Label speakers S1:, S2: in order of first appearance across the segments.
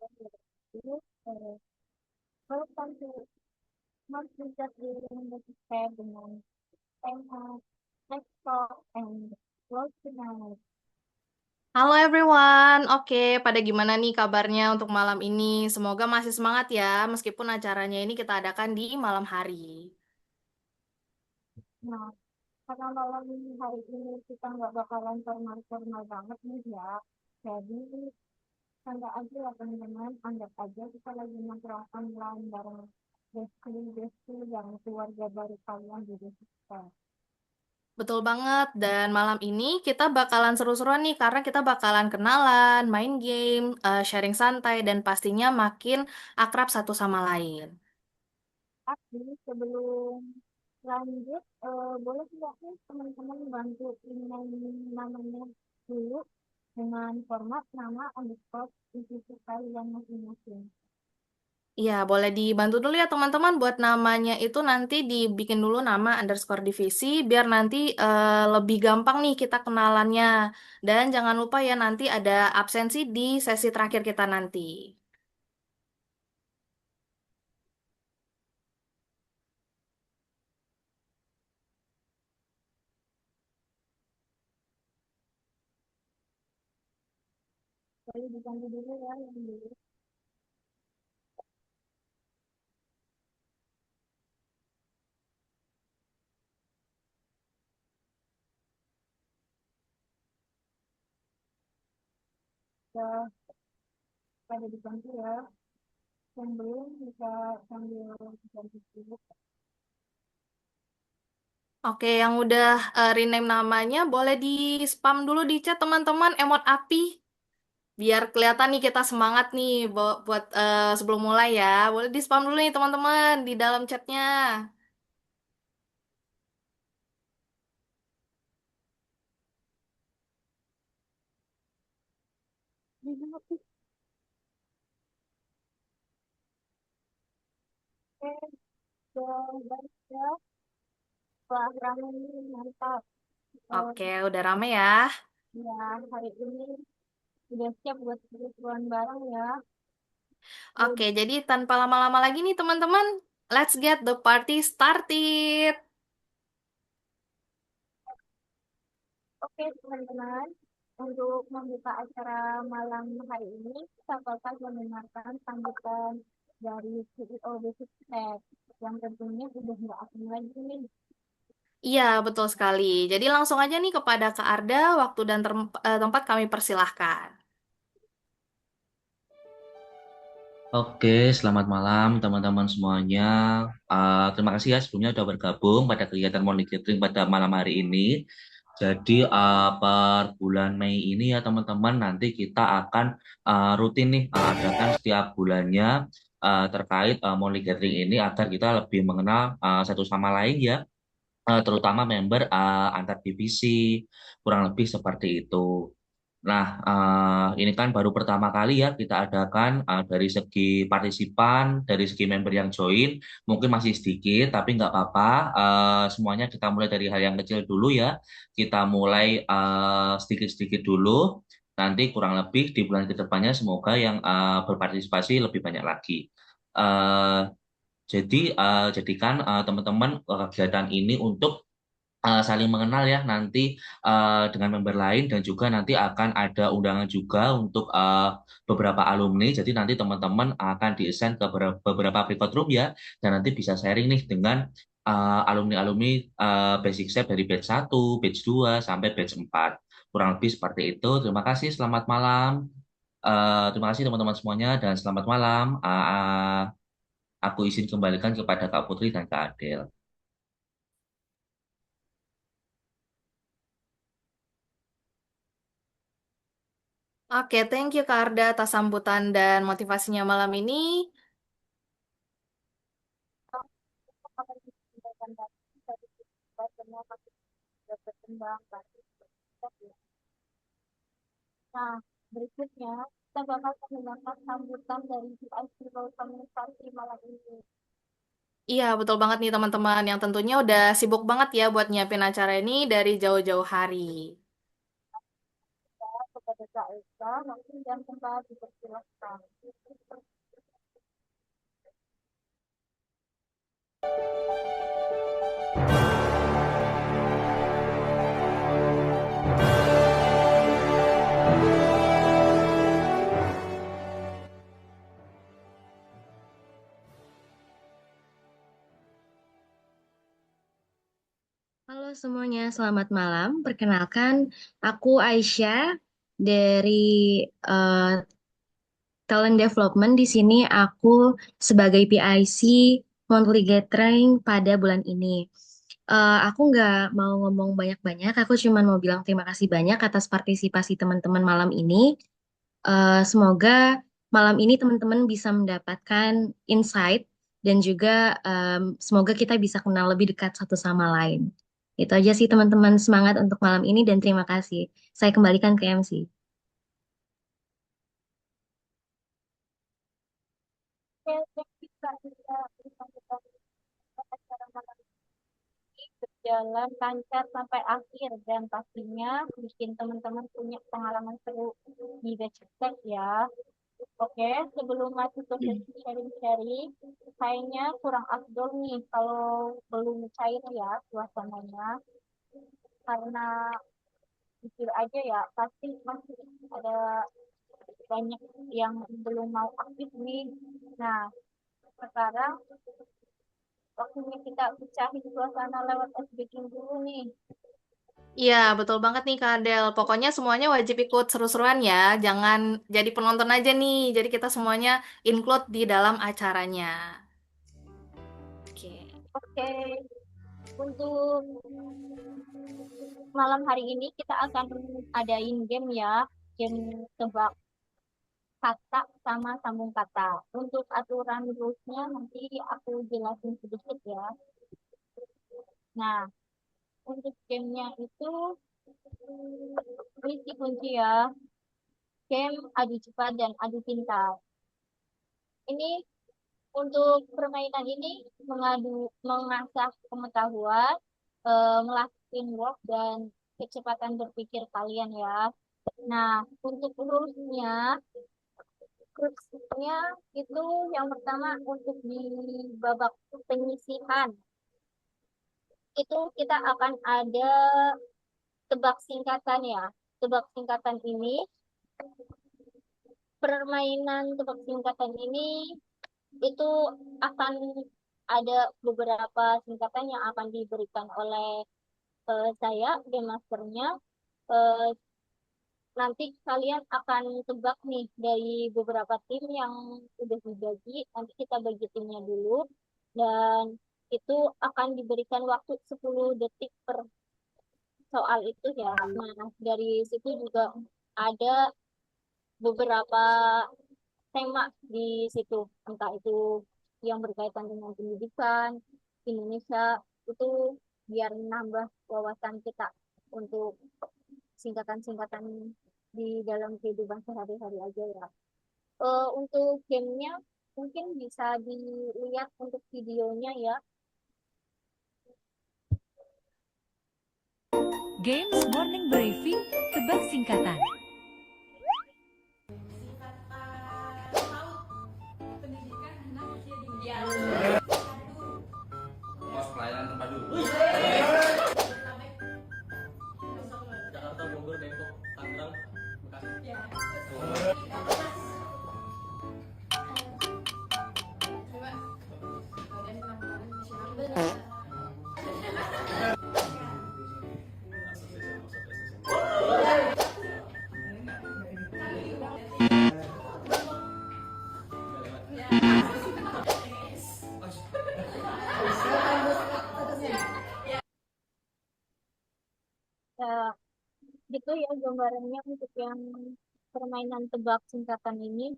S1: you. Welcome to Smart Future Living with Fair dengan tema Let's Talk and Work Tonight.
S2: Halo everyone, oke, pada gimana nih kabarnya untuk malam ini? Semoga masih semangat ya, meskipun acaranya ini kita adakan di malam hari.
S1: Nah, karena malam ini hari ini kita nggak bakalan formal-formal banget nih ya. Jadi, santai aja ya teman-teman, anggap aja kita lagi nongkrong online bareng bestie-bestie yang keluarga baru kalian jadi kita.
S2: Betul banget, dan malam ini kita bakalan seru-seruan nih karena kita bakalan kenalan, main game, sharing santai, dan pastinya makin akrab satu sama lain.
S1: Tapi sebelum lanjut, boleh nggak sih teman-teman bantu email namanya dulu dengan format nama underscore institusi kalian masing-masing.
S2: Iya, boleh dibantu dulu ya teman-teman buat namanya itu nanti dibikin dulu nama underscore divisi biar nanti lebih gampang nih kita kenalannya. Dan jangan lupa ya nanti ada absensi di sesi terakhir kita nanti.
S1: Boleh dibantu dulu ya yang dulu. Ya, pada dibantu ya. Yang belum bisa sambil dibantu dulu.
S2: Oke, yang udah rename namanya boleh di spam dulu di chat teman-teman emot api biar kelihatan nih kita semangat nih buat sebelum mulai ya. Boleh di spam dulu nih teman-teman di dalam chatnya.
S1: Oke, udah baik ya. Wah, ramai ini mantap. Eh,
S2: Oke, udah rame ya.
S1: ya, hari ini udah siap buat keseruan bareng ya.
S2: Oke, jadi tanpa lama-lama lagi nih teman-teman, let's get the party started.
S1: Oke, teman-teman, untuk membuka acara malam hari ini, kita bakal mendengarkan sambutan dari CEO Basic Tech yang tentunya udah nggak asing lagi nih.
S2: Iya, betul sekali. Jadi langsung aja nih kepada Kak Arda, waktu dan tempat kami persilahkan.
S3: Oke, selamat malam teman-teman semuanya. Terima kasih ya sebelumnya sudah bergabung pada kegiatan Morning Gathering pada malam hari ini. Jadi per bulan Mei ini ya teman-teman nanti kita akan rutin nih adakan setiap bulannya terkait Morning Gathering ini agar kita lebih mengenal satu sama lain ya, terutama member antar divisi, kurang lebih seperti itu. Nah, ini kan baru pertama kali ya kita adakan dari segi partisipan, dari segi member yang join, mungkin masih sedikit, tapi nggak apa-apa. Semuanya kita mulai dari hal yang kecil dulu ya. Kita mulai sedikit-sedikit dulu. Nanti kurang lebih di bulan kedepannya semoga yang berpartisipasi lebih banyak lagi. Eh, jadikan teman-teman kegiatan ini untuk saling mengenal ya nanti dengan member lain dan juga nanti akan ada undangan juga untuk beberapa alumni. Jadi nanti teman-teman akan di-assign ke beberapa private room ya dan nanti bisa sharing nih dengan alumni-alumni Basic Chef dari batch 1, batch 2 sampai batch 4. Kurang lebih seperti itu. Terima kasih, selamat malam. Terima kasih teman-teman semuanya dan selamat malam. Aku izin kembalikan kepada Kak Putri dan Kak Adel.
S2: Oke, thank you Kak Arda atas sambutan dan motivasinya malam ini.
S1: Apa yang disampaikan tadi semua pasti sudah berkembang pasti. Nah, berikutnya kita bakal mendengarkan sambutan dari VIP Komunikasi malam ini.
S2: Iya, betul banget nih teman-teman yang tentunya udah sibuk banget ya buat nyiapin acara ini dari jauh-jauh hari.
S1: kepada Kak Eka, waktu dan tempat dipersilakan.
S4: Halo semuanya, selamat malam. Perkenalkan, aku Aisyah dari eh, Talent Development. Di sini aku sebagai PIC Monthly Gathering pada bulan ini. Aku nggak mau ngomong banyak-banyak, aku cuma mau bilang terima kasih banyak atas partisipasi teman-teman malam ini. Semoga malam ini teman-teman bisa mendapatkan insight dan juga semoga kita bisa kenal lebih dekat satu sama lain. Itu aja sih teman-teman, semangat untuk malam ini dan terima kasih. Saya kembalikan ke MC.
S1: Oke, kita acara malam ini berjalan lancar sampai akhir dan pastinya bikin teman-teman punya pengalaman seru di Basic ya. Oke, sebelum masuk ke sesi sharing-sharing, kayaknya kurang afdol nih kalau belum cair ya suasananya. Karena jujur aja ya, pasti masih ada banyak yang belum mau aktif nih. Nah, sekarang waktunya kita pecahin suasana lewat ice breaking dulu nih.
S2: Iya, betul banget nih Kak Adel. Pokoknya semuanya wajib ikut seru-seruan ya. Jangan jadi penonton aja nih. Jadi kita semuanya include di dalam acaranya. Oke.
S1: Oke, untuk malam hari ini kita akan adain game ya, game tebak kata sama sambung kata. Untuk aturan rulesnya nanti aku jelasin sedikit ya. Nah, untuk gamenya itu kunci kunci ya. Game adu cepat dan adu pintar. Ini untuk permainan ini mengasah pengetahuan, melatih teamwork dan kecepatan berpikir kalian ya. Nah, untuk rulesnya itu yang pertama untuk di babak penyisihan itu kita akan ada tebak singkatan ya. Tebak singkatan ini, permainan tebak singkatan ini itu akan ada beberapa singkatan yang akan diberikan oleh saya, Game Masternya. Eh, Nanti kalian akan tebak nih dari beberapa tim yang udah dibagi. Nanti kita bagi timnya dulu. Dan itu akan diberikan waktu 10 detik per soal itu ya. Nah, dari situ juga ada beberapa tema di situ. Entah itu yang berkaitan dengan pendidikan, Indonesia, itu biar nambah wawasan kita untuk singkatan-singkatan di dalam kehidupan sehari-hari aja ya. Untuk gamenya mungkin bisa dilihat untuk videonya ya.
S5: Games Morning Briefing, tebak singkatan.
S3: Pos pelayanan terpadu. Jakarta, Bogor, Depok, Tangerang, Bekasi.
S1: Ya, gitu ya gambarannya untuk yang permainan tebak singkatan ini.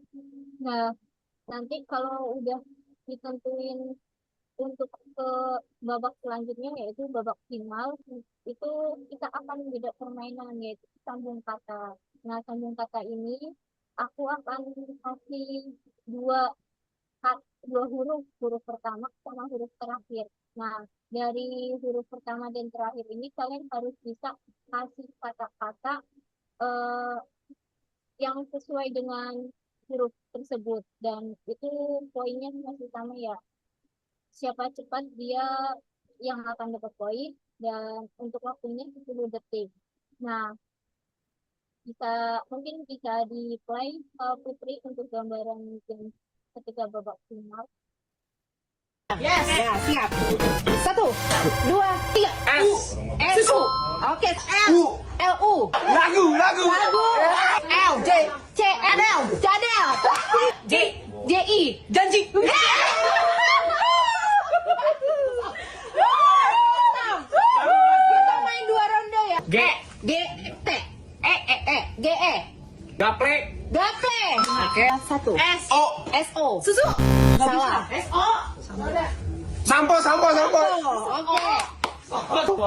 S1: Nah, nanti kalau udah ditentuin untuk ke babak selanjutnya yaitu babak final itu kita akan beda permainan yaitu sambung kata. Nah, sambung kata ini aku akan kasih dua dua huruf, huruf pertama sama huruf terakhir. Nah, dari huruf pertama dan terakhir ini kalian harus bisa kasih kata-kata eh, yang sesuai dengan huruf tersebut dan itu poinnya masih sama ya. Siapa cepat dia yang akan dapat poin dan untuk waktunya 10 detik. Nah, bisa mungkin bisa di play Putri untuk gambaran game ketika babak final.
S6: Yes. Ya, siap. Satu, dua, tiga. S. U. Oke. L. L. U. Lagu. Lagu. L. J. C. N. L. Cadel. J. J. I. Janji. Kita main 2 ronde ya. G. G. T. E. E. E. G. E. Gaple. Gaple. Oke. Satu. S. O. S. O. Susu. Salah. S. O. Sampo. Oke.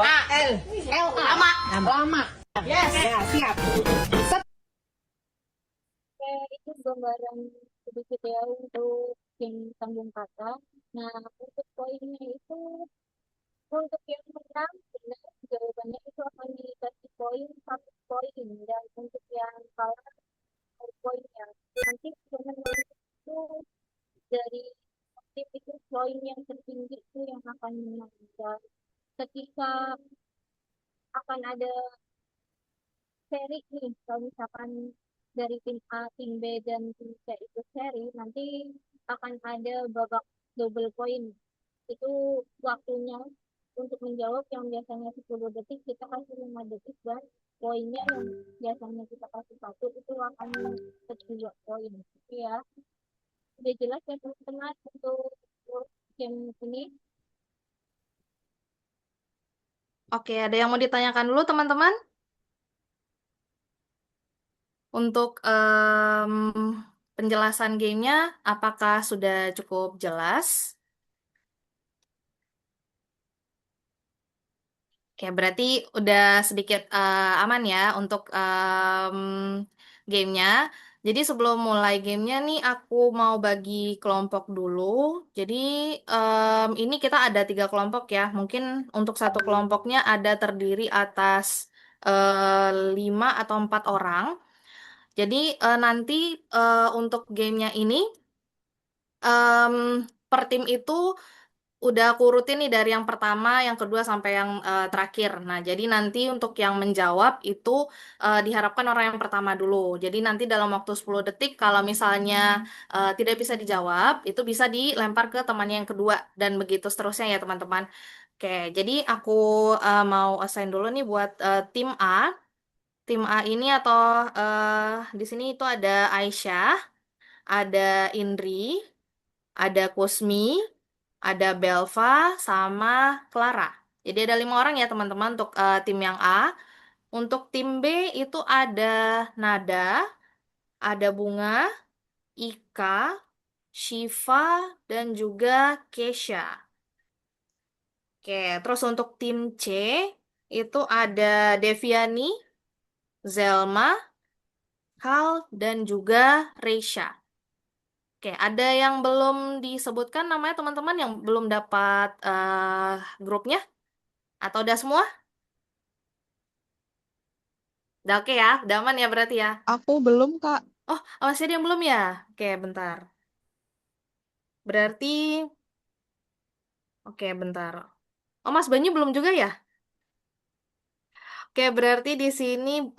S6: A. L. L. A. Lama. Yes. Ya, siap.
S1: Oke, itu gambaran sedikit ya untuk game tanggung kata. Nah, untuk poinnya itu untuk yang menang benar jawabannya itu akan dikasih poin 1 poin dan untuk yang kalah 0 poinnya. Nanti sebenarnya itu dari tim itu poin yang tertinggi itu yang akan menang dan ketika akan ada seri nih kalau misalkan dari tim A, tim B dan tim C itu seri nanti akan ada babak double point itu waktunya untuk menjawab yang biasanya 10 detik kita kasih 5 detik dan poinnya yang biasanya kita kasih 1 itu akan ke 3 poin gitu ya udah jelas ya teman-teman untuk game ini.
S2: Oke, ada yang mau ditanyakan dulu teman-teman? Untuk penjelasan gamenya, apakah sudah cukup jelas? Oke, berarti udah sedikit aman ya untuk gamenya. Jadi sebelum mulai gamenya nih, aku mau bagi kelompok dulu. Jadi ini kita ada 3 kelompok ya. Mungkin untuk satu kelompoknya ada terdiri atas 5 atau 4 orang. Jadi nanti untuk gamenya ini em, per tim itu udah aku urutin nih dari yang pertama, yang kedua sampai yang terakhir. Nah, jadi nanti untuk yang menjawab itu diharapkan orang yang pertama dulu. Jadi nanti dalam waktu 10 detik kalau misalnya tidak bisa dijawab, itu bisa dilempar ke temannya yang kedua dan begitu seterusnya ya teman-teman. Oke, jadi aku mau assign dulu nih buat tim A. Tim A ini atau di sini itu ada Aisyah, ada Indri, ada Kusmi, ada Belva, sama Clara. Jadi ada 5 orang ya teman-teman untuk tim yang A. Untuk tim B itu ada Nada, ada Bunga, Ika, Shiva, dan juga Kesha. Oke, terus untuk tim C itu ada Deviani, Zelma, Kal, dan juga Reisha. Oke, ada yang belum disebutkan namanya teman-teman yang belum dapat grupnya? Atau udah semua? Udah oke ya? Udah aman ya berarti ya?
S7: Aku belum, Kak.
S2: Oh, masih ada yang belum ya? Oke, bentar. Berarti, oke bentar. Oh, Mas Banyu belum juga ya? Oke, berarti di sini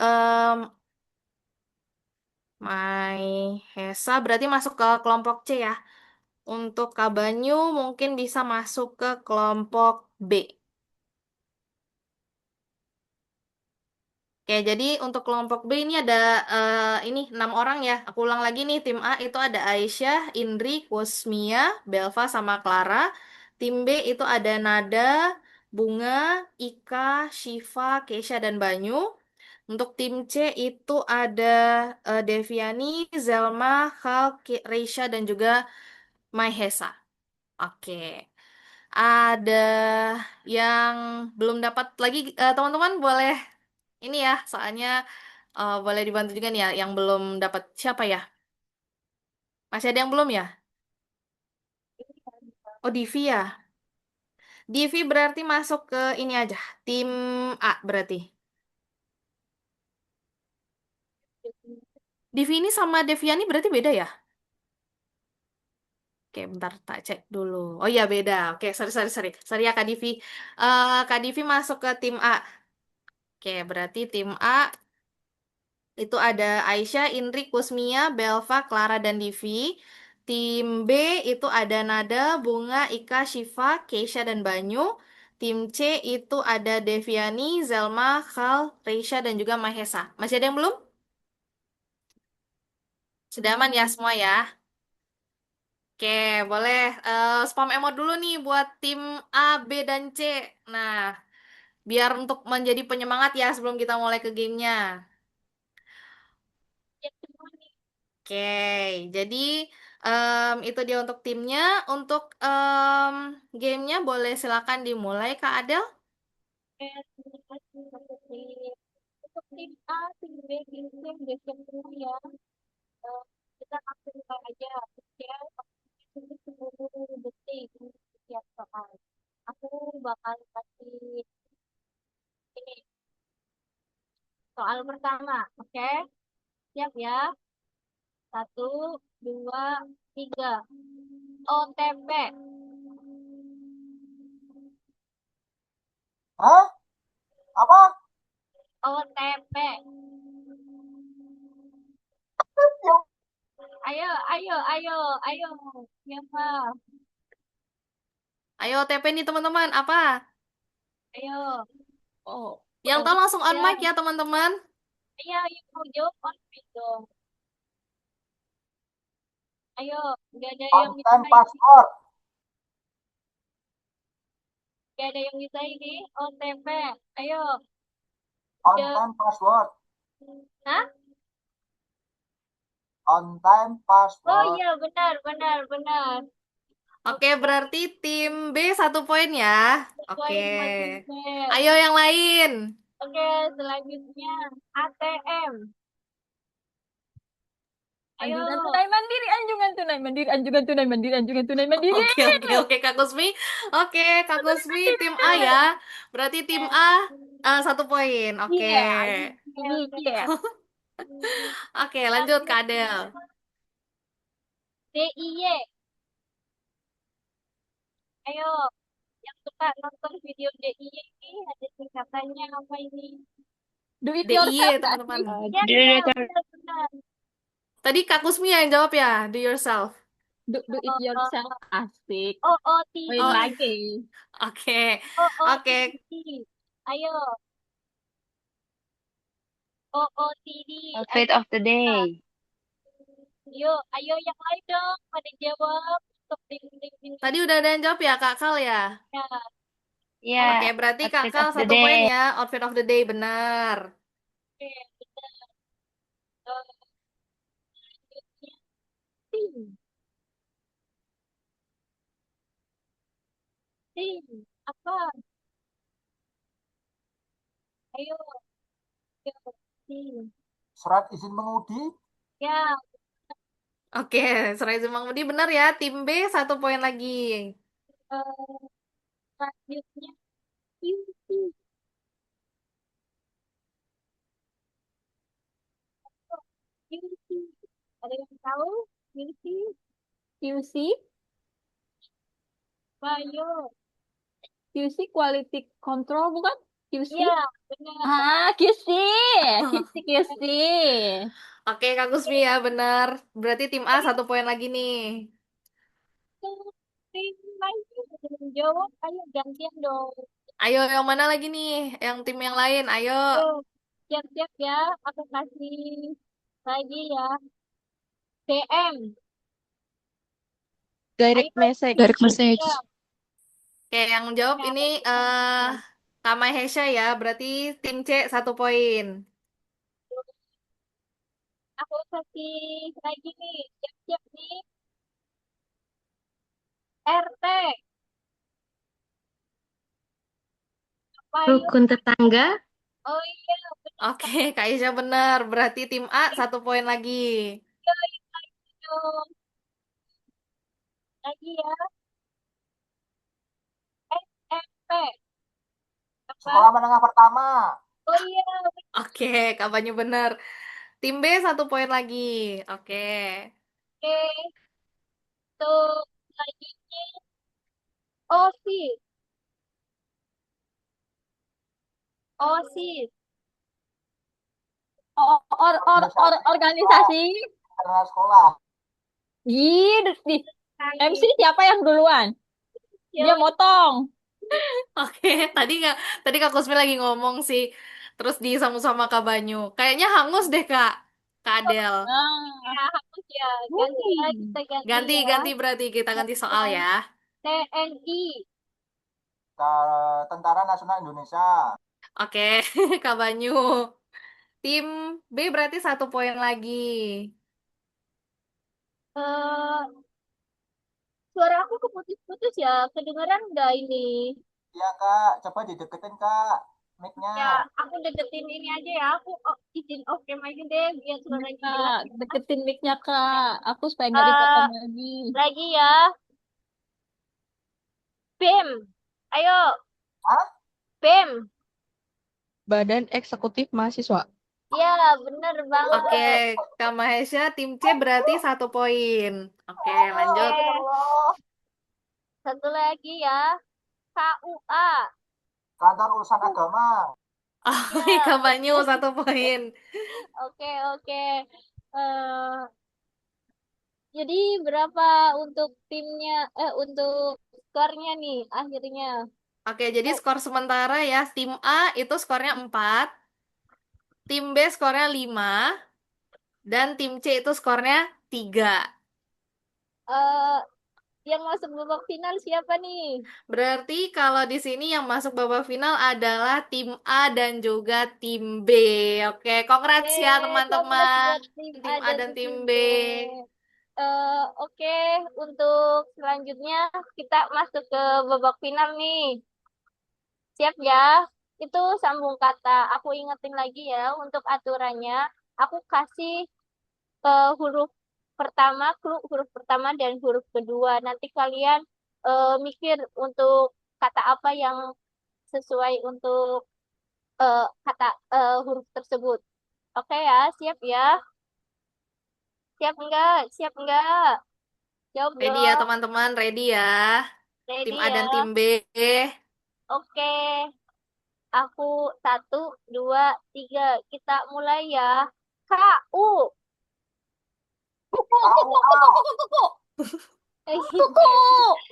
S2: My Hesa berarti masuk ke kelompok C ya. Untuk Kabanyu mungkin bisa masuk ke kelompok B. Oke, jadi untuk kelompok B ini ada ini 6 orang ya. Aku ulang lagi nih, tim A itu ada Aisyah, Indri, Kusmia, Belva, sama Clara. Tim B itu ada Nada, Bunga, Ika, Shiva, Kesha, dan Banyu. Untuk tim C itu ada Deviani, Zelma, Khal, Reisha, dan juga Mahesa. Oke. Ada yang belum dapat lagi, teman-teman boleh ini ya, soalnya boleh dibantu juga nih ya, yang belum dapat siapa ya? Masih ada yang belum ya? Oh, Divi ya. Divi berarti masuk ke ini aja, tim A berarti. Divini sama Deviani berarti beda ya? Oke, bentar tak cek dulu. Oh iya beda. Oke, sorry sorry sorry. Sorry ya Kak Divi. Kak Divi masuk ke tim A. Oke, berarti tim A itu ada Aisyah, Indri, Kusmia, Belva, Clara, dan Divi. Tim B itu ada Nada, Bunga, Ika, Shiva, Keisha, dan Banyu. Tim C itu ada Deviani, Zelma, Khal, Reisha, dan juga Mahesa. Masih ada yang belum? Sudah aman ya semua ya? Oke, boleh spam emot dulu nih buat tim A, B, dan C. Nah, biar untuk menjadi penyemangat ya sebelum kita mulai ke gamenya. Oke, jadi itu dia untuk timnya. Untuk gamenya boleh silakan dimulai, Kak Adel.
S1: Oke, terima kasih Mbak Putri. Untuk tim A, tim B, tim C, geser dulu ya. Eh, kita langsung mulai aja. Ya, tunggu 10 detik untuk setiap soal. Aku bakal kasih ini soal pertama, oke? Siap ya? Satu, dua, tiga. OTP.
S7: Hah? Apa?
S1: OTP. Ayo, ayo, ayo, ayo. Siapa?
S2: Ayo TP nih teman-teman, apa?
S1: Ayo.
S2: Oh, yang tahu langsung on
S1: Ya,
S2: mic ya teman-teman.
S1: ayo, ayo mau jawab on mic dong. Ayo, nggak ada yang bisa
S7: On-time
S1: ini.
S7: password.
S1: Nggak ada yang bisa ini. OTP. Ayo.
S7: On-time password.
S1: Hah?
S7: On-time
S1: Oh
S7: password.
S1: iya, benar, benar, benar.
S2: Oke, berarti tim B 1 poin ya. Oke.
S1: Poin buat tim B.
S2: Ayo yang lain.
S1: Oke, selanjutnya ATM. Ayo.
S5: Anjungan tunai mandiri, anjungan tunai mandiri, anjungan tunai mandiri, anjungan tunai mandiri.
S2: Oke, oke, oke, Kak Kusmi. Oke, Kak Kusmi, tim A ya. Berarti tim A 1 poin. Oke.
S5: Iya,
S1: Oke,
S5: ini
S1: oke.
S5: iya.
S2: Oke, lanjut Kak Adel.
S1: DIY. Ayo, yang suka nonton video DIY ini ada singkatannya apa ini?
S5: Do it
S2: DIY,
S5: yourself gak
S2: teman-teman.
S5: sih?
S1: Ya, ya, benar-benar.
S2: Tadi Kak Kusmi yang jawab ya, do yourself.
S5: Do it yourself asik. Poin
S2: Oh,
S1: OOTD.
S5: lagi.
S2: oke. Oke,
S1: OOTD. Ayo, OOTD.
S8: Outfit
S1: Ayo,
S8: of the day.
S1: yuk, ayo yang lain dong pada jawab. Untuk tim-tim ini.
S2: tadi udah ada yang jawab ya, Kak Kal ya?
S1: Ya,
S8: Ya,
S2: Oke, berarti Kak
S8: outfit
S2: Kal
S8: of the
S2: 1 poin
S8: day.
S2: ya, outfit of the day, benar.
S1: oke, kita selanjutnya tim. Tim, apa? Ayo, yuk, tim.
S7: Surat izin mengemudi.
S1: Ya,
S2: Oke, Serai Mangmudi benar ya, tim B 1 poin lagi.
S1: eh, selanjutnya QC. QC. Ada yang tahu? QC?
S5: QC,
S1: Ayo.
S5: QC quality control bukan? QC?
S1: Iya, benar.
S5: Ah, QC. QC, QC.
S2: Oke, Kak Kusmi ya, benar. Berarti tim A 1 poin lagi nih.
S1: Tim lain belum jawab. Ayo gantian dong.
S2: Ayo, yang mana lagi nih? Yang tim yang lain, ayo.
S1: Yuk, siap-siap ya. Aku kasih lagi ya. DM.
S8: Direct
S1: Ayo,
S8: message.
S1: Direct message.
S2: Oke, yang jawab
S1: Ya,
S2: ini Kak Mahesha ya, berarti tim C 1 poin.
S1: aku kasih lagi nih. Siap-siap nih. RT. Apa yuk?
S4: Rukun tetangga.
S1: Oh iya, benar.
S2: Oke, Kak Isya benar. Berarti tim A 1 poin lagi.
S1: Lagi dong. Lagi ya. SMP. Apa?
S7: Sekolah menengah pertama.
S1: Oh iya,
S2: Oke, Kak Banyu benar. Tim B 1 poin lagi. Oke.
S1: Oke, untuk selanjutnya OSIS. OSIS.
S6: Organisasi.
S7: Internal sekolah.
S6: Di MC siapa yang duluan? Dia motong.
S2: Oke, tadi Kak Kusmi lagi ngomong sih. Terus disambung sama Kak Banyu. Kayaknya hangus deh Kak Adel.
S1: Ya, hapus ya. Ganti ya, kita ganti ya.
S2: Ganti berarti kita ganti soal ya.
S1: TNI.
S7: Tentara Nasional Indonesia.
S2: Oke, Kak Banyu. Tim B berarti 1 poin lagi.
S1: Eh, suara aku keputus-putus ya. Kedengeran nggak ini?
S7: Iya Kak, coba dideketin Kak mic-nya.
S1: Ya, aku deketin ini aja ya. Aku izin off cam aja deh biar suaranya jelas.
S6: Kak, deketin mic-nya Kak. Aku supaya nggak
S1: Eh,
S6: dipotong lagi.
S1: Lagi ya. BEM. Ayo,
S7: Hah?
S1: BEM.
S6: Badan Eksekutif Mahasiswa.
S1: Ya, bener banget.
S2: Oke, Kak Mahesha, tim C berarti 1 poin. Oke, lanjut.
S7: Ya Allah.
S1: Satu lagi ya. KUA.
S7: Kantor Urusan Agama.
S2: Oke,
S1: Ya,
S2: Kak Banyu 1 poin.
S1: oke. Eh, jadi berapa untuk timnya, untuk skornya nih akhirnya?
S2: Oke, jadi skor sementara ya, tim A itu skornya 4, tim B skornya 5, dan tim C itu skornya 3.
S1: Eh, yang masuk babak final siapa nih?
S2: Berarti kalau di sini yang masuk babak final adalah tim A dan juga tim B. Oke, congrats ya
S1: Congrats
S2: teman-teman.
S1: buat tim
S2: Tim
S1: A
S2: A
S1: dan
S2: dan tim
S1: tim
S2: B.
S1: B. Oke, untuk selanjutnya kita masuk ke babak final nih. Siap ya? Itu sambung kata. Aku ingetin lagi ya untuk aturannya. Aku kasih huruf pertama, huruf pertama dan huruf kedua. Nanti kalian mikir untuk kata apa yang sesuai untuk kata huruf tersebut. Oke ya, siap ya? Siap enggak? Siap enggak? Jawab
S2: Ready ya
S1: dong.
S2: teman-teman, ready ya. Tim
S1: Ready
S2: A dan
S1: ya?
S2: tim B.
S1: Oke. Aku 1, 2, 3. Kita mulai ya. KU.
S7: KUA.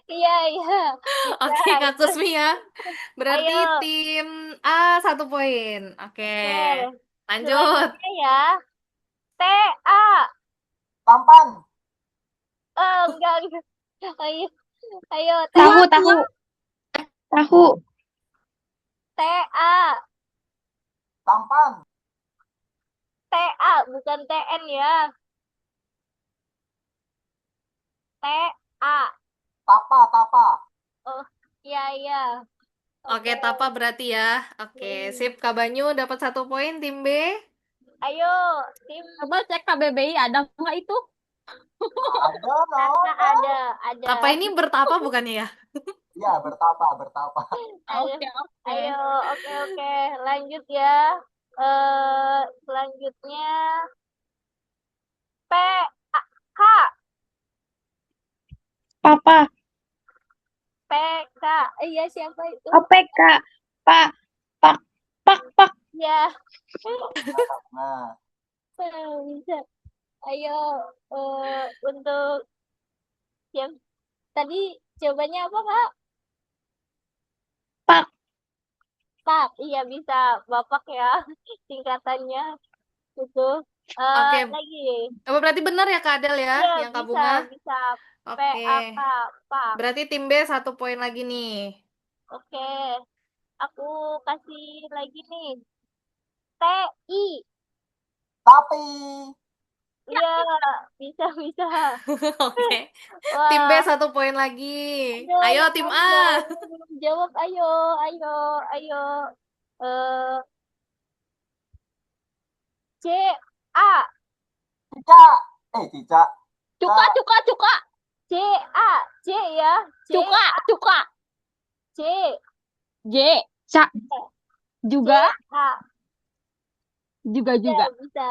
S1: Iya, iya.
S2: Oke, Kak
S1: Bisa.
S2: Kusmi ya. Berarti
S1: Ayo.
S2: tim A 1 poin. Oke,
S1: Oke.
S2: lanjut.
S1: Selanjutnya ya. TA.
S7: Tampan.
S1: Enggak. Ayo. Ayo.
S4: Tahu, tahu. Tahu.
S1: TA.
S7: Tampan.
S1: TA. Bukan TN ya. TA.
S7: Tapa.
S1: Oh, iya, iya.
S2: Oke, Tapa berarti ya. Oke, sip. Kak Banyu dapat 1 poin, tim B.
S1: Ayo, tim
S6: Coba cek KBBI ada nggak itu?
S7: Ada
S1: Tata
S7: no.
S1: ada.
S2: Tapa ini bertapa bukannya ya?
S7: Iya, bertapa.
S1: Ayo,
S6: Oke.
S1: ayo, oke. Lanjut ya. Selanjutnya P A K.
S4: Papa.
S1: PK. Iya, siapa itu?
S4: OPK. Pak. Pak.
S1: Ya,
S7: Nah,
S1: bisa. Ayo, untuk yang tadi jawabannya apa, Kak?
S4: Pak.
S1: Pak, iya bisa. Bapak ya, singkatannya. Itu.
S2: Oke.
S1: Lagi.
S2: Apa berarti benar ya Kak Adel ya,
S1: Iya,
S2: yang Kak
S1: bisa.
S2: Bunga? Oke.
S1: PAK, Pak.
S2: Berarti tim B 1 poin lagi nih.
S1: Oke, aku kasih lagi nih. TI.
S7: tapi
S1: Iya, bisa.
S2: Oke.
S1: Wah,
S2: Tim B 1 poin lagi. Ayo
S1: yang
S2: tim
S1: lain
S2: A.
S1: belum jawab, ayo. Eh, CA.
S7: cicak. Cicak.
S6: Cuka.
S1: CA. C ya.
S6: Cuka.
S1: C.
S6: J. Ca. Juga.
S1: A.
S6: Juga.
S1: Ya, bisa.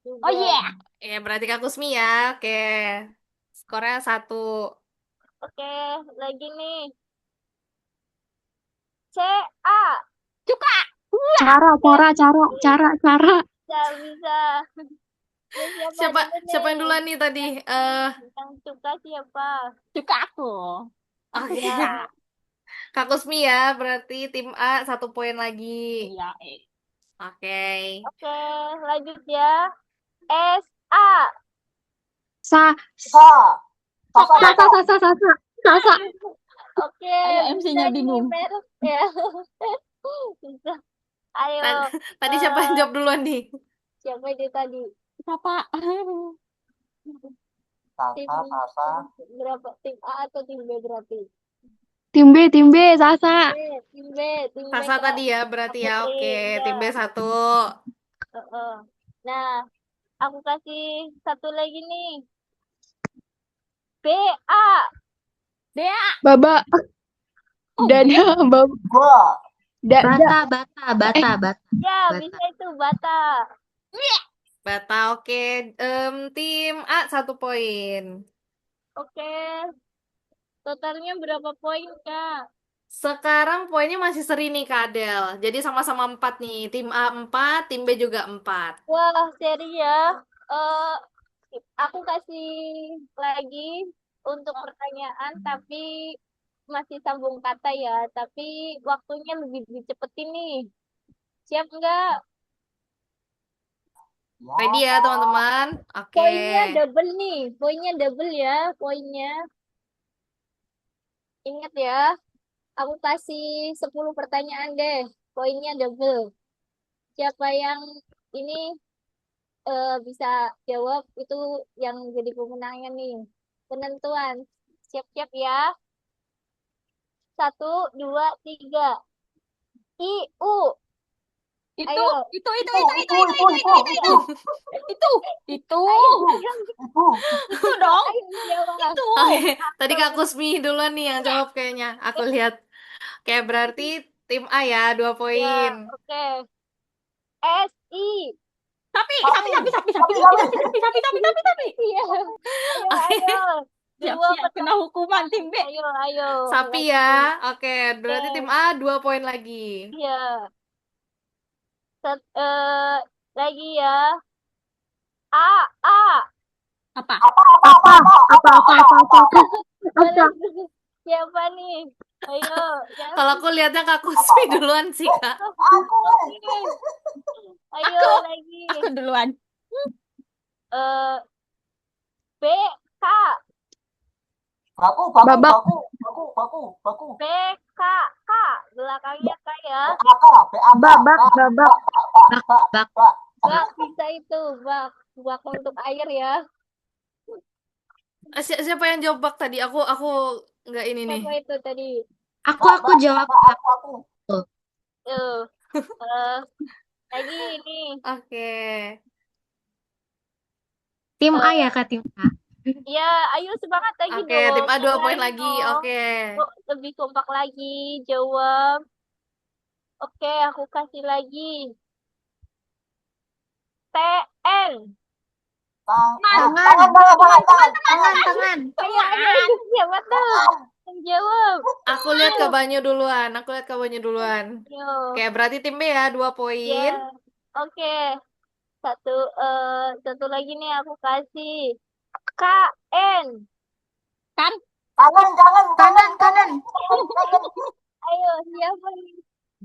S6: Oh
S1: Tiga.
S6: yeah.
S2: Ya, berarti Kak Kusmi ya. Oke. Skornya 1.
S1: Oke, lagi nih. CA.
S6: Cuka.
S4: Cara.
S1: Bisa, bisa. Ini siapa
S2: Siapa
S1: dulu
S2: siapa yang
S1: nih?
S2: duluan nih tadi?
S1: Yang suka siapa?
S6: Cuka aku.
S2: Oke.
S1: Ya.
S2: Kak Kusmi ya, berarti tim A 1 poin lagi.
S6: Iya.
S2: Oke.
S1: Oke, lanjut ya. SA.
S4: Sa.
S7: Sa.
S1: Oke,
S6: Ayo
S1: bisa
S6: MC-nya
S1: nih
S6: bingung.
S1: merek ya. Bisa. Ayo,
S2: Tadi siapa yang jawab duluan nih?
S1: siapa itu tadi?
S6: Siapa?
S1: Tim
S7: Sasa.
S1: berapa? Tim A atau tim B berarti?
S4: Tim B, Sasa.
S1: Tim B, tim B
S2: Sasa
S1: Kak.
S2: tadi ya, berarti ya.
S1: Putri,
S2: Oke,
S1: iya.
S2: tim B 1.
S1: Heeh. Nah, aku kasih satu lagi nih. BA.
S6: Dea.
S4: Baba.
S6: Oh,
S4: Dada. Baba.
S7: Gua.
S4: Bata.
S1: Ya, bisa itu Bata.
S2: Bata, oke. Tim A 1 poin.
S1: Oke. Totalnya berapa poin, Kak?
S2: Sekarang poinnya masih seri nih Kak Adel. Jadi sama-sama 4 nih. Tim A 4, tim B juga 4.
S1: Wah, seri ya. Eh, aku kasih lagi untuk pertanyaan, tapi masih sambung kata ya. Tapi waktunya lebih dicepetin nih. Siap nggak?
S7: Ya.
S2: Ready ya teman-teman? Oke.
S1: Poinnya double nih. Poinnya double ya. Poinnya. Ingat ya. Aku kasih 10 pertanyaan deh. Poinnya double. Siapa yang ini bisa jawab itu yang jadi pemenangnya nih. Penentuan. Siap-siap ya. 1, 2, 3. IU.
S6: Itu,
S1: Ayo.
S6: itu.
S7: Itu.
S6: Itu dong.
S1: Ayo jawab.
S6: Itu.
S2: Oke, tadi Kak Kusmi duluan nih yang jawab kayaknya. Aku lihat. Oke, berarti tim A ya 2
S1: Ya,
S2: poin.
S1: oke. SI.
S6: Sapi.
S1: Iya. Ayo. Dua
S6: Siap-siap kena hukuman tim B.
S1: Ayo.
S2: Sapi
S1: Lagi.
S2: ya. Oke, berarti tim A 2 poin lagi.
S1: Iya. Lagi ya. A.
S6: Apa?
S1: Boleh. Siapa nih? Ayo.
S2: Kalau aku lihatnya Kak Kusmi duluan sih, Kak.
S1: Oke. Ayo lagi.
S6: Aku duluan.
S1: B. K.
S7: Baku.
S1: B. K. Belakangnya K ya. Bak bisa itu. Bak untuk air ya.
S2: Siapa yang jawab bak tadi? Aku nggak ini nih.
S1: Siapa itu tadi?
S4: Aku jawab.
S1: Eh, lagi nih.
S2: Oke.
S4: Tim A ya, Kak, tim A.
S1: Ya, ayo semangat lagi
S2: Oke,
S1: dong.
S2: tim A 2 poin
S1: Lain
S2: lagi.
S1: dong.
S2: Oke.
S1: Lebih kompak lagi jawab. Oke, aku kasih lagi. TN.
S4: Tangan.
S1: Ayo, siapa tuh? Yang jawab.
S2: Aku lihat Kak Banyu duluan.
S1: Ayo.
S2: Oke, berarti tim B ya 2 poin.
S1: Ya. Oke. Satu lagi nih aku kasih. KN.
S4: Kanan.
S1: Ayo,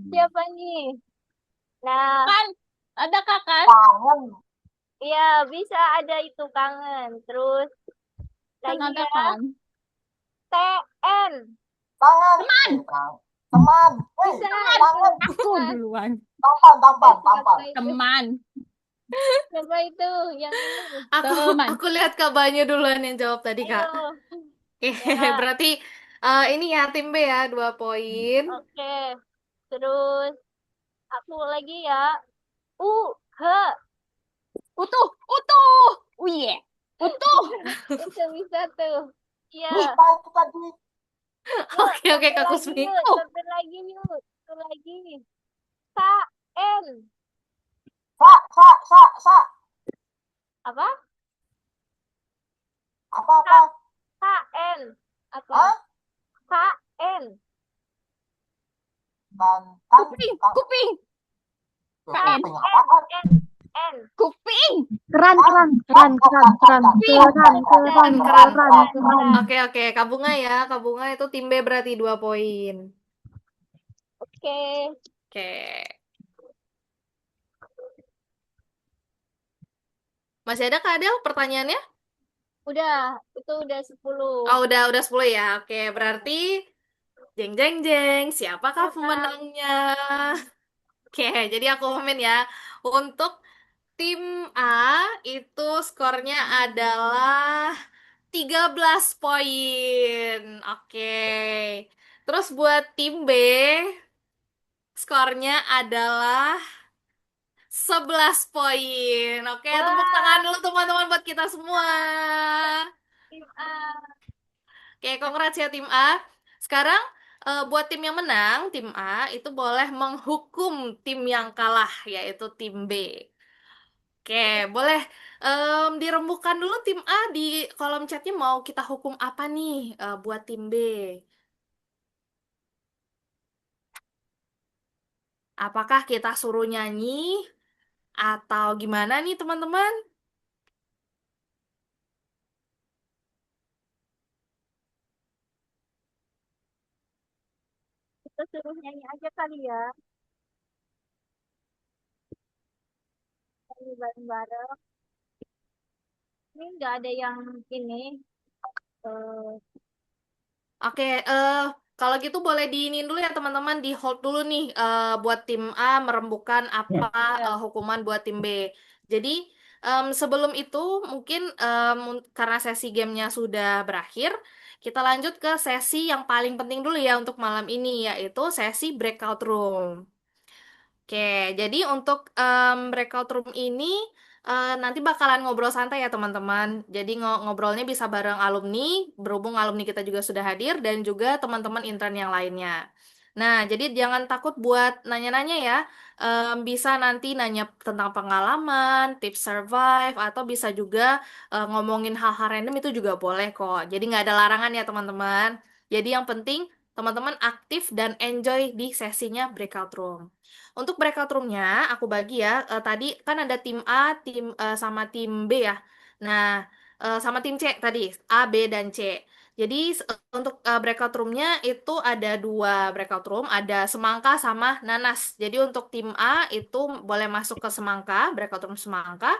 S1: siapa nih? Nah,
S6: Kan ada kakak.
S1: iya bisa ada itu kangen. Terus
S6: Kan
S1: lagi
S6: ada
S1: ya.
S6: kan.
S1: TN.
S7: Teman.
S1: Bisa.
S6: Aku duluan.
S7: Tampan.
S6: Teman.
S1: Siapa itu yang ini?
S6: Teman.
S2: Aku lihat Kak Banyu duluan yang jawab tadi, Kak.
S1: Ayo.
S2: Oke,
S1: Ya.
S2: berarti ini ya tim B ya 2 poin.
S1: Oke. Terus aku lagi ya. H.
S6: Utuh. Uye. Utuh.
S1: Itu bisa tuh. Iya.
S7: Itu tadi.
S2: Oke, Kak Kusmi.
S1: Satu lagi yuk. Satu lagi. KN.
S7: Sa.
S1: Apa?
S7: Apa-apa?
S1: KN. Apa?
S7: Hah?
S1: KN.
S7: Kan
S4: Kuping, kuping,
S7: kuping apaan?
S1: N.
S4: kuping.
S7: Kan kan
S2: Oke, Kak Bunga ya. Kak Bunga itu tim B berarti 2 poin.
S1: Oke.
S2: Oke. Masih ada Kak Adel pertanyaannya?
S1: Itu udah 10.
S2: Oh, udah 10 ya. Oke, berarti jeng jeng jeng, siapakah pemenangnya? Oke, jadi aku umumin ya. Untuk tim A itu skornya adalah 13 poin. Oke. Terus buat tim B skornya adalah 11 poin. Oke, tepuk tangan dulu teman-teman buat kita semua.
S1: Tim A.
S2: Oke, congrats ya tim A. Sekarang buat tim yang menang, tim A itu boleh menghukum tim yang kalah, yaitu tim B. Oke, boleh dirembukan dulu tim A di kolom chatnya mau kita hukum apa nih buat tim B. Apakah kita suruh nyanyi atau gimana nih teman-teman?
S1: Kita suruh nyanyi aja kali ya. Nyanyi bareng-bareng. Ini nggak ada yang ini. eh,
S2: Oke, kalau gitu boleh diinin dulu ya teman-teman, di hold dulu nih buat tim A merembukan apa hukuman buat tim B. Jadi sebelum itu mungkin karena sesi gamenya sudah berakhir, kita lanjut ke sesi yang paling penting dulu ya untuk malam ini, yaitu sesi breakout room. Oke, jadi untuk breakout room ini nanti bakalan ngobrol santai ya teman-teman. Jadi ngobrolnya bisa bareng alumni, berhubung alumni kita juga sudah hadir, dan juga teman-teman intern yang lainnya. Nah, jadi jangan takut buat nanya-nanya ya. Bisa nanti nanya tentang pengalaman, tips survive, atau bisa juga ngomongin hal-hal random itu juga boleh kok. Jadi nggak ada larangan ya teman-teman. Jadi yang penting teman-teman aktif dan enjoy di sesinya breakout room. Untuk breakout room-nya, aku bagi ya. Tadi kan ada tim A, sama tim B ya. Nah, sama tim C tadi, A, B, dan C. Jadi untuk breakout room-nya itu ada 2 breakout room, ada Semangka sama Nanas. Jadi untuk tim A itu boleh masuk ke Semangka, breakout room Semangka.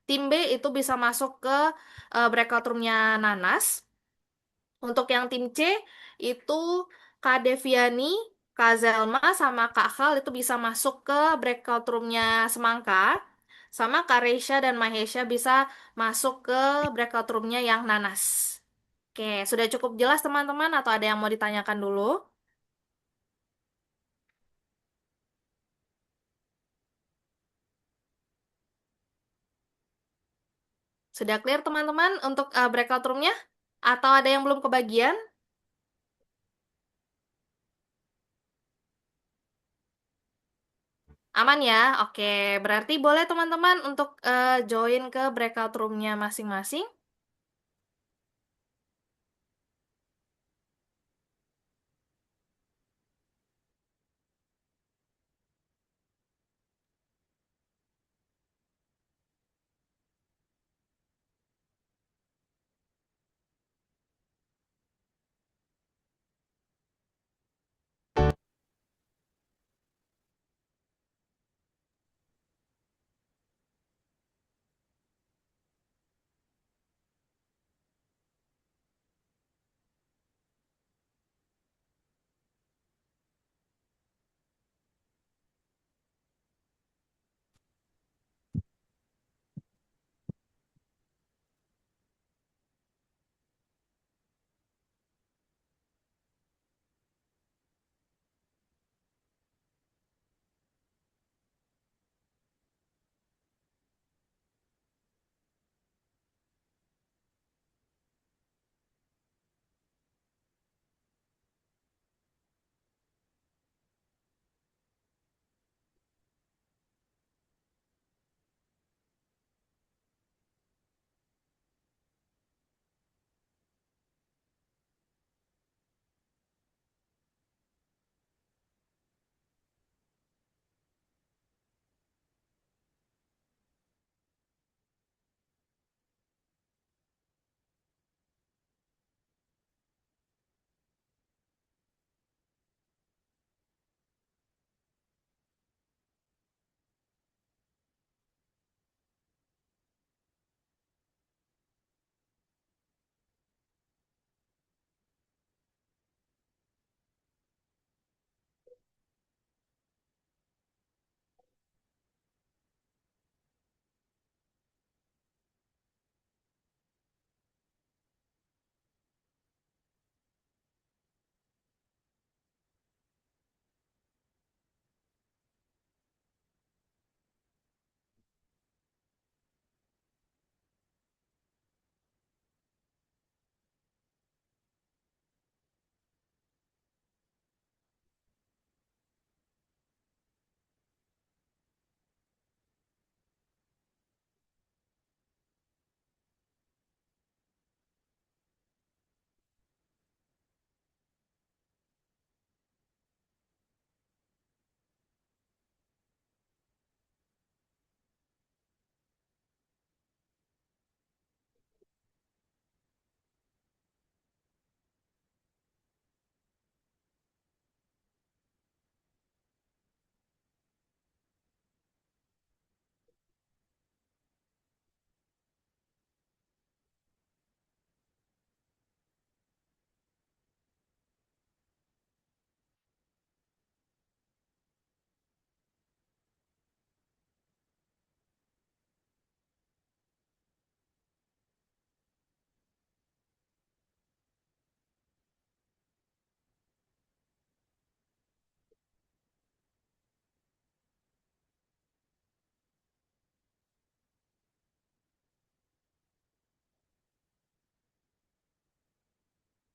S2: Tim B itu bisa masuk ke breakout room-nya Nanas. Untuk yang tim C itu Kak Deviani, Kak Zelma, sama Kak Khal itu bisa masuk ke breakout room-nya Semangka. Sama Kak Reisha dan Mahesha bisa masuk ke breakout room-nya yang Nanas. Oke, sudah cukup jelas teman-teman atau ada yang mau ditanyakan dulu? Sudah clear teman-teman untuk breakout room-nya? Atau ada yang belum kebagian? Aman ya? Oke, berarti boleh teman-teman untuk join ke breakout room-nya masing-masing.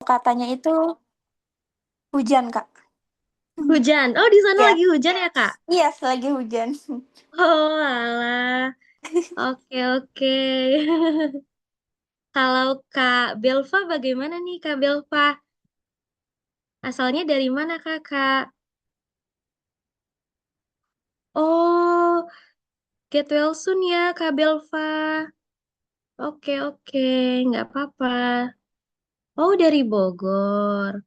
S1: katanya itu hujan, Kak.
S4: Hujan. Oh, di sana
S1: Ya,
S4: lagi hujan ya, Kak?
S1: iya, lagi hujan.
S4: Oh, alah. Oke, oke. Kalau Kak Belva bagaimana nih, Kak Belva? Asalnya dari mana, Kakak? Oh, get well soon ya, Kak Belva. Oke, oke, nggak apa-apa. Oh, dari Bogor.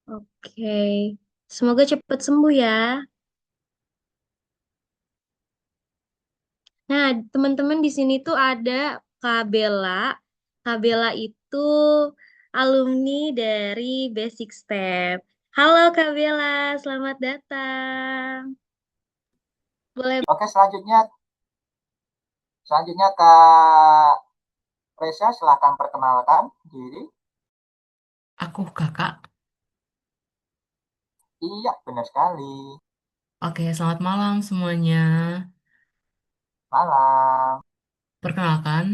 S4: Oke. Semoga cepat sembuh ya. Nah, teman-teman di sini tuh ada Kak Bella. Kak Bella itu alumni dari Basic Step. Halo Kak Bella, selamat datang. Boleh.
S7: Oke, selanjutnya Kak Reza, silahkan perkenalkan diri.
S9: Aku kakak.
S7: Iya, benar sekali.
S9: Oke, selamat malam semuanya.
S7: Malam.
S9: Perkenalkan,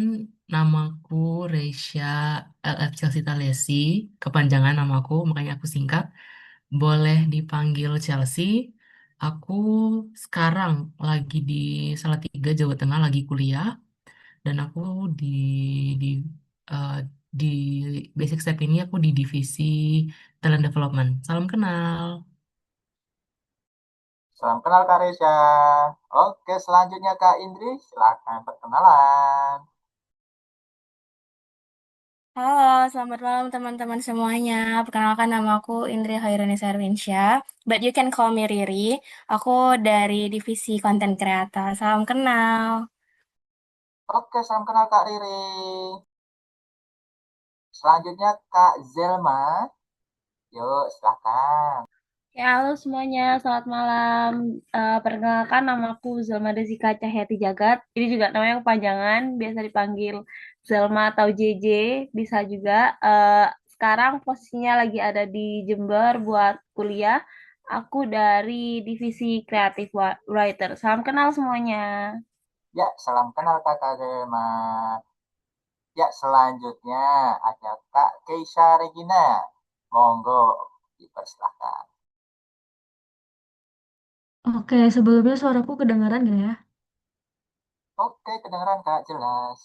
S9: namaku Reisha LF Chelsea Talesi. Kepanjangan namaku, makanya aku singkat. Boleh dipanggil Chelsea. Aku sekarang lagi di Salatiga, Jawa Tengah, lagi kuliah. Dan aku di eh, di Basic Step ini aku di divisi Talent Development. Salam kenal.
S7: Salam kenal Kak Reza. Oke, selanjutnya Kak Indri, silahkan perkenalan.
S2: Halo, selamat malam teman-teman semuanya. Perkenalkan nama aku Indri Hairani Sarwinsyah, but you can call me Riri. Aku dari divisi konten kreator. Salam kenal.
S7: Oke, salam kenal Kak Riri. Selanjutnya Kak Zelma. Yuk, silahkan.
S8: Ya, halo semuanya, selamat malam. Perkenalkan namaku Zelma Desika Cahyati Jagat. Ini juga namanya kepanjangan, biasa dipanggil Zelma atau JJ, bisa juga. Sekarang posisinya lagi ada di Jember buat kuliah. Aku dari divisi Creative Writer. Salam kenal semuanya.
S7: Ya, salam kenal Kakak Zelma. Ya, selanjutnya ada Kak Keisha Regina. Monggo, dipersilahkan.
S10: Oke, sebelumnya suaraku kedengaran gak ya?
S7: Oke, kedengeran Kak, jelas.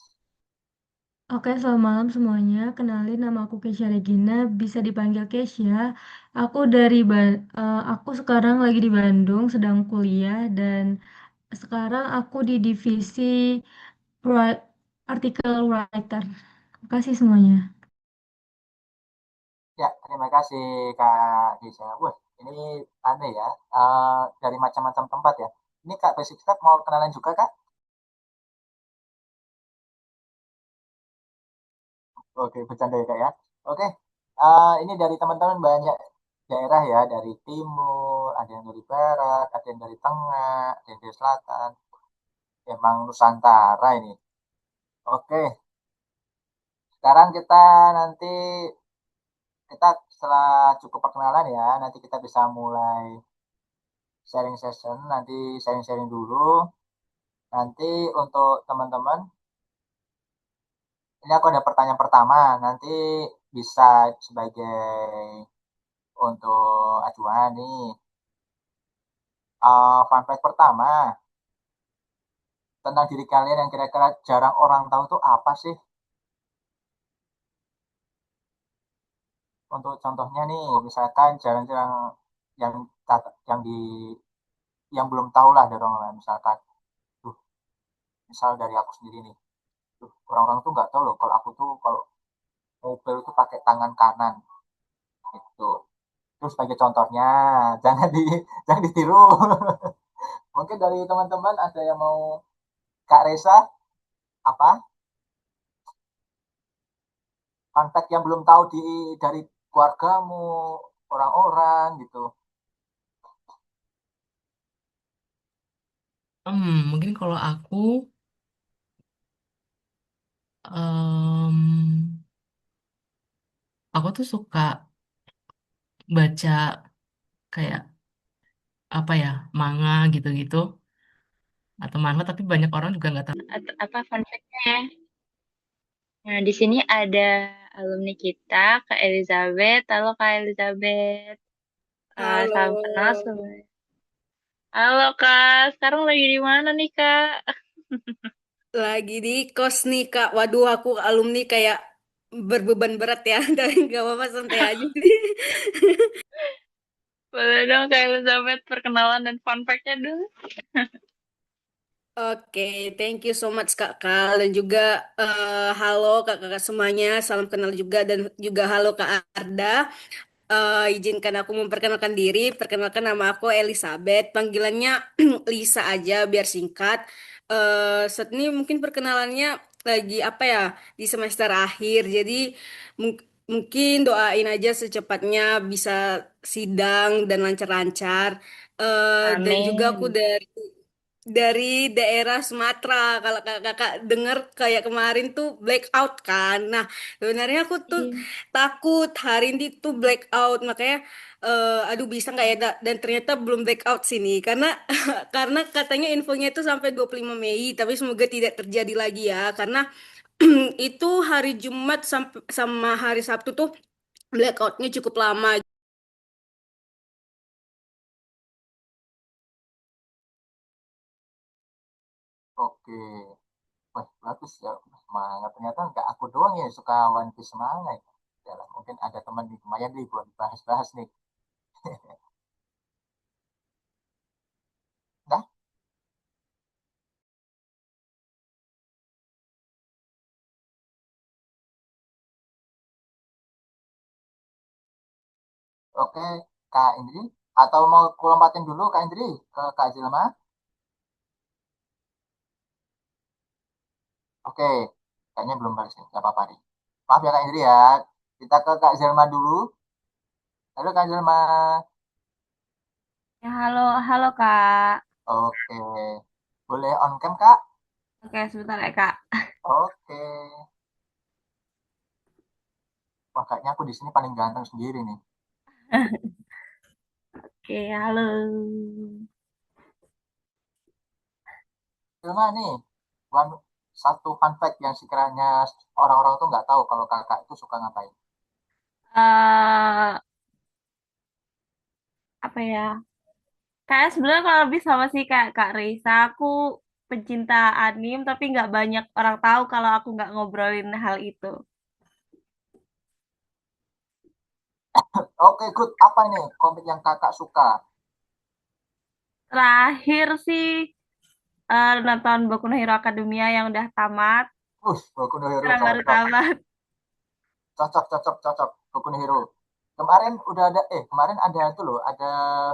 S10: Oke, selamat malam semuanya. Kenalin nama aku Kesha Regina, bisa dipanggil Kesha. Aku sekarang lagi di Bandung, sedang kuliah dan sekarang aku di divisi wri- artikel writer. Terima kasih semuanya.
S7: Ya, terima kasih Kak Keisha. Wah, ini aneh ya, dari macam-macam tempat ya. Ini Kak Basic Step mau kenalan juga Kak? Oke, bercanda ya Kak ya. Oke, ini dari teman-teman banyak daerah ya, dari timur, ada yang dari barat, ada yang dari tengah, ada yang dari selatan. Emang Nusantara ini. Oke, sekarang nanti kita setelah cukup perkenalan ya, nanti kita bisa mulai sharing session, nanti sharing-sharing dulu. Nanti untuk teman-teman, ini aku ada pertanyaan pertama, nanti bisa sebagai untuk acuan nih. Fun fact pertama, tentang diri kalian yang kira-kira jarang orang tahu itu apa sih? Untuk contohnya nih, misalkan jarang-jarang yang yang di yang belum tahu lah dari orang lain, misalkan, tuh, misal dari aku sendiri nih, tuh, orang-orang tuh nggak tahu loh kalau aku tuh kalau mobil itu pakai tangan kanan, gitu. Terus sebagai contohnya, jangan di jangan ditiru. Mungkin dari teman-teman ada yang mau Kak Reza apa fun fact yang belum tahu dari keluargamu, orang-orang gitu.
S9: Mungkin kalau em, aku tuh suka baca kayak apa ya, manga gitu-gitu atau manga, tapi banyak orang juga nggak tahu.
S8: Apa fun fact-nya ya? Nah, di sini ada alumni kita, Kak Elizabeth. Halo Kak Elizabeth. Salam kenal
S11: Halo,
S8: semuanya. Halo Kak, sekarang lagi di mana nih Kak?
S11: lagi di kos nih Kak. Waduh, aku alumni kayak berbeban berat ya, tapi nggak apa-apa santai aja sih.
S8: Boleh dong Kak Elizabeth perkenalan dan fun fact-nya dong.
S11: Oke, thank you so much Kak Kal dan juga halo kakak-kakak semuanya, salam kenal juga dan juga halo Kak Arda. Izinkan aku memperkenalkan diri. Perkenalkan nama aku Elizabeth. Panggilannya Lisa aja biar singkat. Saat ini mungkin perkenalannya lagi apa ya di semester akhir. Jadi mungkin doain aja secepatnya bisa sidang dan lancar-lancar. Dan juga aku
S8: Amin.
S11: dari daerah Sumatera. Kalau kakak dengar kayak kemarin tuh blackout kan. Nah, sebenarnya aku tuh
S8: Iya.
S11: takut hari ini tuh blackout. Makanya aduh bisa nggak ya dan ternyata belum blackout sini karena karena katanya infonya itu sampai 25 Mei, tapi semoga tidak terjadi lagi ya karena itu hari Jumat sampai sama hari Sabtu tuh blackoutnya cukup lama.
S7: Oke, wah bagus ya, semangat. Ternyata nggak aku doang ya suka One Piece semangat. Ya lah, mungkin ada teman nih, lumayan nih buat bahas-bahas nih. Nah, oke, Kak Indri. Atau mau ku lompatin dulu Kak Indri ke Kak Zilma? Oke, kayaknya belum balas nih, nggak apa-apa nih. Maaf ya Kak Indri ya. Kita ke Kak Zilma dulu. Halo Kak Zilma.
S8: Ya, halo, halo Kak.
S7: Oke, boleh on cam Kak?
S8: Oke, sebentar ya Kak.
S7: Oke. Wah, kayaknya aku di sini paling ganteng sendiri nih.
S8: Oke, halo.
S7: Zilma nih, one, satu fun fact yang sekiranya orang-orang tuh nggak tahu kalau kakak itu suka ngapain.
S8: eh Apa ya? Kayak sebenarnya kalau lebih sama sih kayak Kak Reisa, aku pecinta anim tapi nggak banyak orang tahu kalau aku nggak ngobrolin hal itu.
S7: Oke, good. Apa nih komik yang kakak suka?
S8: Terakhir sih nonton Boku no Hero Academia yang udah tamat,
S7: Boku no Hero
S8: sekarang baru
S7: cocok.
S8: tamat.
S7: Cocok, cocok, cocok. Boku no Hero. Kemarin udah ada, kemarin ada itu loh, ada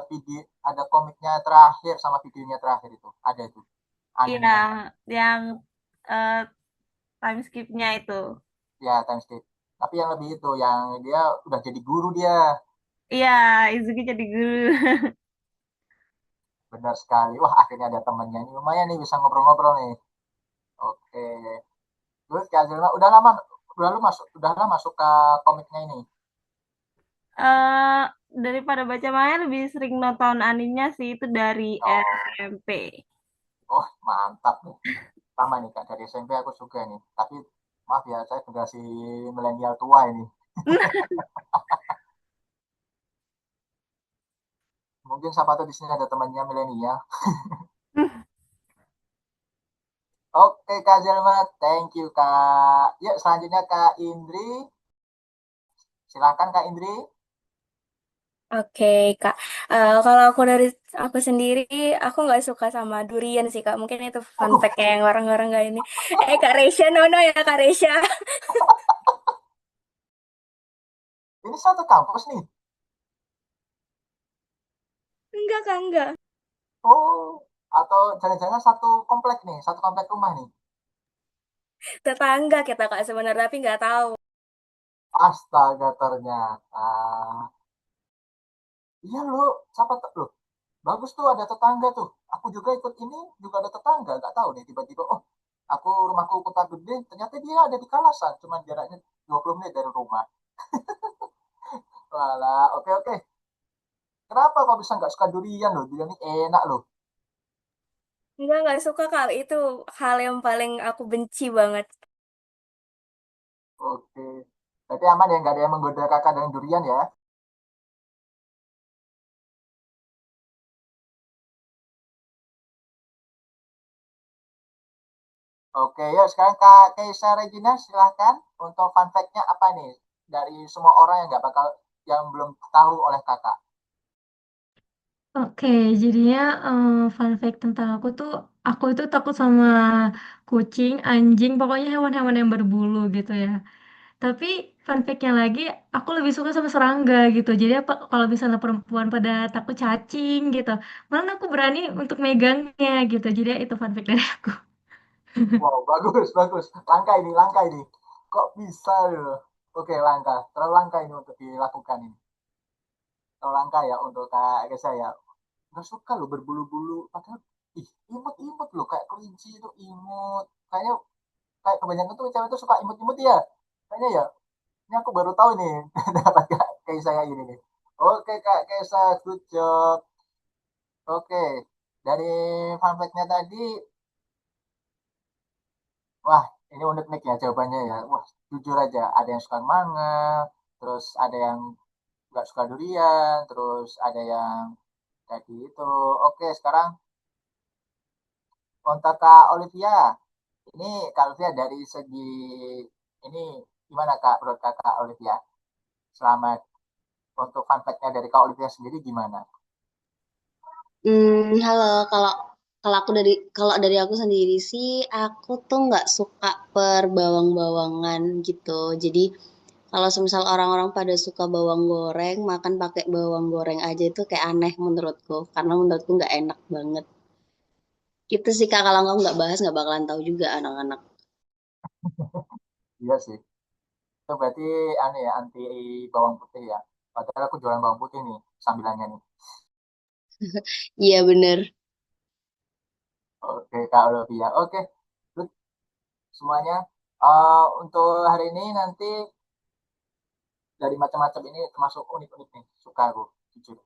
S7: video, ada komiknya terakhir sama videonya terakhir itu. Ada itu,
S8: Iya,
S7: animenya.
S8: yang eh, time skipnya itu.
S7: Ya, timeskip. Tapi yang lebih itu, yang dia udah jadi guru dia.
S8: Iya, Izuki jadi guru.
S7: Benar sekali. Wah, akhirnya ada temennya nih. Lumayan nih bisa ngobrol-ngobrol nih. Oke. Terus Kak Zelma, udah lama masuk ke komiknya ini.
S8: eh Daripada baca manga lebih sering nonton animenya sih itu dari
S7: Oh,
S8: SMP.
S7: oh mantap nih. Sama nih Kak, dari SMP aku suka nih. Tapi maaf ya, saya generasi milenial tua ini. Mungkin siapa tahu di sini ada temannya milenial. Oke Kak Zelma, thank you Kak. Yuk selanjutnya Kak Indri. Silakan Kak Indri.
S12: Oke, Kak. Kalau aku dari aku sendiri, aku nggak suka sama durian sih, Kak. Mungkin itu fun
S7: Waduh,
S12: fact yang orang-orang nggak ini. Kak Resya, no, no ya, Kak Resya.
S7: ini satu kampus nih.
S12: Enggak, Kak, enggak.
S7: Oh, atau jangan-jangan satu komplek nih, satu komplek rumah nih.
S12: Tetangga kita, Kak, sebenarnya, tapi nggak tahu.
S7: Astaga ternyata. Iya lo, siapa tuh lo? Bagus tuh ada tetangga tuh. Aku juga ikut ini, juga ada tetangga. Gak tahu nih tiba-tiba, oh aku rumahku kota gede, ternyata dia ada di Kalasan. Cuman jaraknya 20 menit dari rumah. Walah, oke oke. Kenapa kok bisa nggak suka durian loh? Durian ini enak loh.
S12: Nggak suka, Kak. Itu hal yang paling aku benci banget.
S7: Oke. Berarti aman ya, nggak ada yang menggoda kakak dengan durian ya. Oke, yuk sekarang Kak Keisha Regina silahkan untuk fun fact-nya apa nih dari semua orang yang nggak bakal yang belum tahu oleh kakak.
S10: Oke, jadinya fun fact tentang aku itu takut sama kucing, anjing, pokoknya hewan-hewan yang berbulu gitu ya. Tapi fun fact-nya lagi, aku lebih suka sama serangga gitu. Jadi apa kalau misalnya perempuan pada takut cacing gitu, malah aku berani untuk megangnya gitu. Jadi itu fun fact dari aku.
S7: Wow, bagus, bagus. Langka ini, langka ini. Kok bisa loh? Oke, langka. Terlalu langka ini untuk dilakukan ini. Terlalu langka ya untuk Kak Keisha ya. Nggak suka loh berbulu-bulu. Padahal, ih, imut-imut loh. Kayak kelinci itu imut. Kayaknya, kayak kebanyakan tuh cewek tuh suka imut-imut ya. Kayaknya ya, ini aku baru tahu nih. Dapat Kak Keisha kayak gini nih. Oke, Kak Keisha, good job. Oke, dari fun fact-nya tadi, wah, ini unik-unik ya jawabannya ya. Wah, jujur aja, ada yang suka manga, terus ada yang nggak suka durian, terus ada yang tadi itu. Oke, sekarang untuk Kak Olivia. Ini Kak Olivia dari segi ini gimana Kak menurut Kak Olivia? Selamat untuk fun fact-nya dari Kak Olivia sendiri gimana?
S13: Halo, kalau kalau dari aku sendiri sih, aku tuh nggak suka perbawang-bawangan gitu. Jadi kalau semisal orang-orang pada suka bawang goreng, makan pakai bawang goreng aja itu kayak aneh menurutku, karena menurutku nggak enak banget. Gitu sih Kak, kalau nggak bahas nggak bakalan tahu juga anak-anak.
S7: Iya sih. Itu berarti aneh ya anti bawang putih ya. Padahal aku jualan bawang putih nih sambilannya nih.
S13: Iya bener.
S7: Oke Kak Olivia. Oke, good semuanya. Untuk hari ini nanti dari macam-macam ini termasuk unik-unik nih. Suka aku jujur.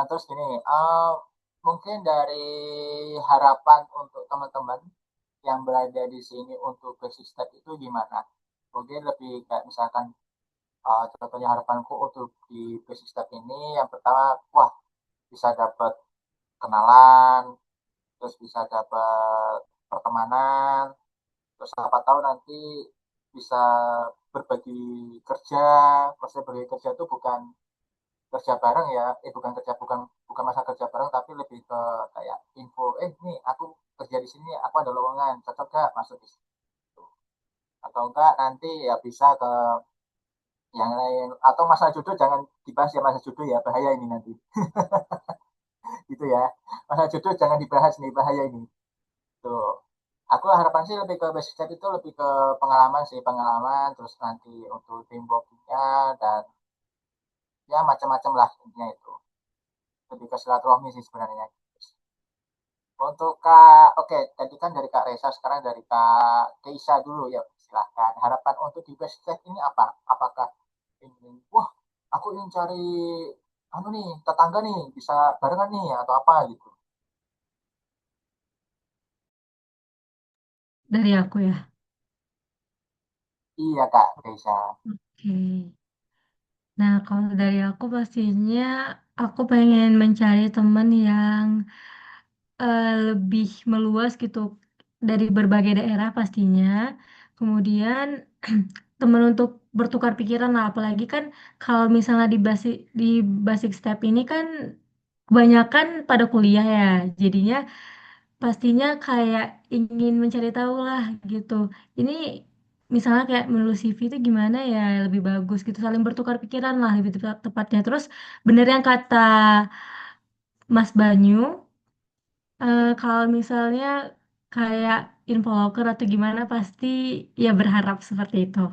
S7: Terus gini, mungkin dari harapan untuk teman-teman yang berada di sini untuk basic step itu gimana? Mungkin lebih kayak misalkan contohnya harapanku untuk di basic step ini yang pertama, wah bisa dapat kenalan, terus bisa dapat pertemanan, terus siapa tahu nanti bisa berbagi kerja. Maksudnya berbagi kerja itu bukan kerja bareng ya, bukan kerja bukan bukan masa kerja bareng tapi lebih ke kayak info, nih aku kerja di sini, aku ada lowongan, cocok gak masuk di situ? Atau enggak nanti ya bisa ke yang lain atau masalah jodoh jangan dibahas ya, masalah jodoh ya bahaya ini nanti. Gitu ya, masalah jodoh jangan dibahas nih, bahaya ini tuh. Aku harapan sih lebih ke basic step itu lebih ke pengalaman sih, pengalaman terus nanti untuk teamworknya dan ya macam-macam lah intinya itu, lebih ke silaturahmi sih sebenarnya. Untuk Kak, oke, tadi kan dari Kak Reza, sekarang dari Kak Keisha dulu ya, silahkan. Harapan untuk di best Tech ini apa? Apakah ingin, wah, aku ingin cari, anu nih, tetangga nih, bisa barengan nih, atau apa gitu.
S10: Dari aku ya.
S7: Iya Kak Keisha.
S10: Oke. Nah, kalau dari aku pastinya aku pengen mencari teman yang lebih meluas gitu dari berbagai daerah pastinya. Kemudian teman untuk bertukar pikiran lah, apalagi kan kalau misalnya di basic step ini kan kebanyakan pada kuliah ya. Jadinya pastinya kayak ingin mencari tahu lah gitu. Ini misalnya kayak menulis CV itu gimana ya lebih bagus gitu, saling bertukar pikiran lah lebih tepatnya. Terus bener yang kata Mas Banyu, kalau misalnya kayak info locker atau gimana pasti ya berharap seperti itu.